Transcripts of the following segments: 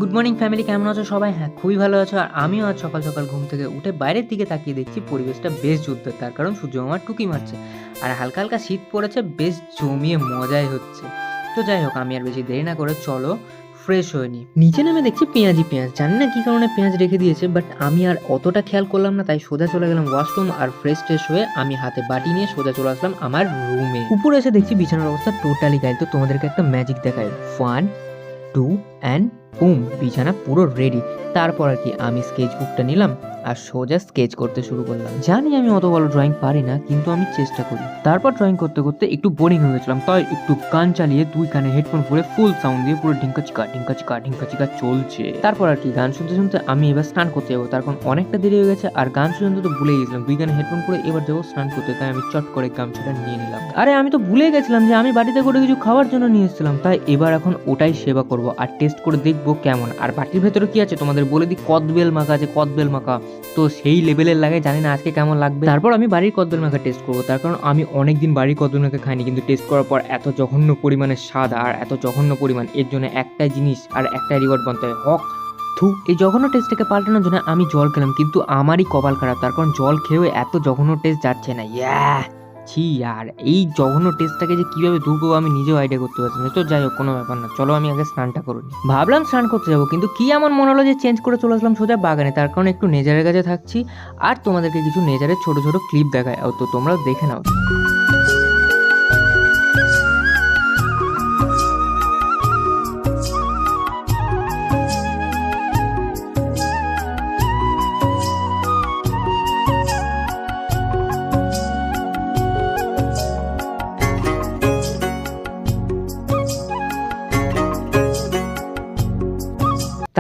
Good morning family, কেমন আছো সবাই? হ্যাঁ, খুবই ভালো আছো। আর আমিও আজ সকাল সকাল ঘুম থেকে উঠে বাইরের দিকে তাকিয়ে দেখছি পরিবেশটা বেশ জোরদার। তার কারণ সূর্য মামা টুকি মারছে আর হালকা হালকা শীত পড়েছে, বেশ জমিয়ে মজাই হচ্ছে। তো যাই হোক, আমি আর বেশি দেরি না করে চলো ফ্রেশ হয়ে নিই। নিচে নেমে দেখছি পেঁয়াজ, জানি না কি কারণে পেঁয়াজ রেখে দিয়েছে, বাট আমি আর অতটা খেয়াল করলাম না। তাই সোজা চলে গেলাম ওয়াশরুম আর ফ্রেশ হয়ে আমি হাতে বাটি নিয়ে সোজা চলে আসলাম আমার রুমে। উপরে এসে দেখছি বিছানার অবস্থা টোটালি গাইল। তো তোমাদেরকে একটা ম্যাজিক দেখাই। 1 2 অ্যান্ড বুম, বিছানা পুরো রেডি। তারপর আর কি আমি স্কেচ বুকটা নিলাম আর সোজা স্কেচ করতে শুরু করলাম। জানি আমি অত ভালো ড্রয়িং পারি না, কিন্তু আমি চেষ্টা করি। তারপর ড্রয়িং করতে করতে একটু বোরিং হয়ে গেছিলাম, তাই একটু গান চালিয়ে 2 কানে হেডফোন পরে ফুল সাউন্ড দিয়ে পুরো ঢিঙ্কা চিকা চলছে। তারপর আর কি গান শুনতে শুনতে আমি এবার স্নান করতে যাবো, তার কারণ অনেকটা দেরি হয়ে গেছে আর গান শুনতে তো ভুলে গেছিলাম। 2 কানে হেডফোন পরে এবার যাবো স্নান করতে, তাই আমি চট করে গামছাটা নিয়ে নিলাম। আরে আমি তো ভুলে গেছিলাম যে আমি বাড়িতে করে কিছু খাওয়ার জন্য নিয়ে এসেছিলাম, তাই এবার এখন ওটাই সেবা করব আর টেস্ট করে দেখবো কেমন। আর বাটির ভেতরে কি আছে তোমাদের বলে দিই, কদবেল মাখা আছে, কদবেল মাখা। তো সেই লেভেলের লাগে, জানি না আজকে কেমন লাগবে। তারপর আমি বাড়ির কদবেল মাখা টেস্ট করবো, তার কারণ আমি অনেকদিন বাড়ির কদবেল মাখা খাইনি, কিন্তু টেস্ট করার পর এত জঘন্য পরিমাণে স্বাদ আর এত জঘন্য পরিমাণ, এর জন্য একটাই জিনিস আর একটাই রিওয়ার্ড বলতে হয়, হক থু। এই জঘন্য টেস্টটাকে পাল্টানোর জন্য আমি জল খেলাম, কিন্তু আমারই কপাল খারাপ, তার কারণ জল খেয়েও এত জঘন্য টেস্ট যাচ্ছে না। ছি, আর এই জঘন্য টেস্টটাকে যে কিভাবে দূর করবো আমি নিজেও আইডিয়া করতে পারছি না। তো যাই হোক, কোনো ব্যাপার না, চলো আমি আগে স্নানটা করে নিই। ভাবলাম স্নান করতে যাবো, কিন্তু কি এমন মনে হলো যে চেঞ্জ করে চলে আসলাম সোজা বাগানে। তার কারণ একটু নেচারের কাছে থাকছি আর তোমাদেরকে কিছু নেচারের ছোট ছোট ক্লিপ দেখায়, তো তোমরাও দেখে নাও।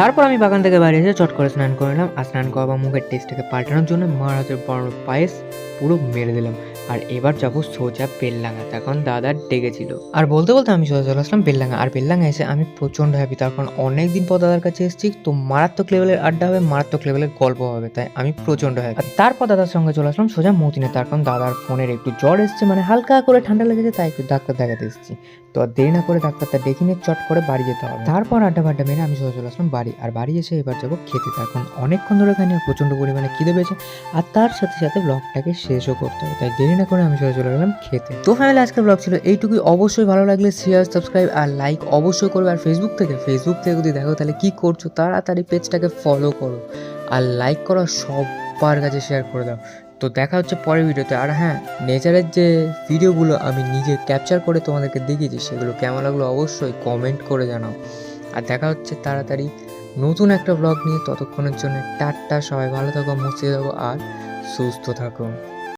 তারপর আমি বাগান থেকে বাইরে এসে চট করে স্নান করে নিলাম আর স্নান করা বা মুখের টেস্টটাকে পাল্টানোর জন্য মার হাতের বড় পায়েস পুরো মেরে দিলাম। আর এবার যাবো সোজা বেলডাঙা, তখন দাদা ডেকেছিল। আর বলতে বলতে আমি সোজা চলে আসলাম বেলডাঙা। আর বেলডাঙা এসে আমি প্রচণ্ড হ্যাপি, তার কারণ অনেকদিন পর দাদার কাছে এসেছি, তো মারাত্মক লেভেলের আড্ডা হবে, মারাত্মক লেভেলের গল্প হবে, তাই আমি প্রচণ্ড হ্যাপি। আর তারপর দাদার সঙ্গে চলে আসলাম সোজা মতিনে, তার কারণ দাদার ফোনের একটু জ্বর এসছে, মানে হালকা করে ঠান্ডা লেগেছে, তাই একটু ডাক্তার দেখাতে এসেছি। তো আর দেরি না করে ডাক্তারটা দেখে নিয়ে চট করে বাড়ি যেতে হবে। তারপর আড্ডা মেরে আমি সোজা চলে আসলাম বাড়ি। আর বাড়ি এসে এবার যাবো খেতে, তার কারণ অনেকক্ষণ ধরে খাইনি, প্রচণ্ড পরিমাণে খিদে পেয়েছে আর তার সাথে সাথে ব্লগটাকে শেষও করতে হবে, তাই দেরি না করে আমি সোজা চলে গেলাম খেতে। তো ফ্যামিলি, আজকের ব্লগ ছিল এইটুকুই। অবশ্যই ভালো লাগলে শেয়ার, সাবস্ক্রাইব আর লাইক অবশ্যই করবে। আর ফেসবুক থেকে যদি দেখো তাহলে কি করছো, তাড়াতাড়ি পেজটাকে ফলো করো আর লাইক করো, সবার কাছে শেয়ার করে দাও। তো দেখা হচ্ছে পরের ভিডিওতে। আর হ্যাঁ, নেচারের যে ভিডিওগুলো আমি নিজে ক্যাপচার করে তোমাদেরকে দেখিয়েছি, সেগুলো কেমন লাগলো অবশ্যই কমেন্ট করে জানাও। আর দেখা হচ্ছে তাড়াতাড়ি নতুন একটা ব্লগ নিয়ে। ততক্ষণের জন্য টাটা, সবাই ভালো থাকো, মুছে থাকো আর সুস্থ থাকো।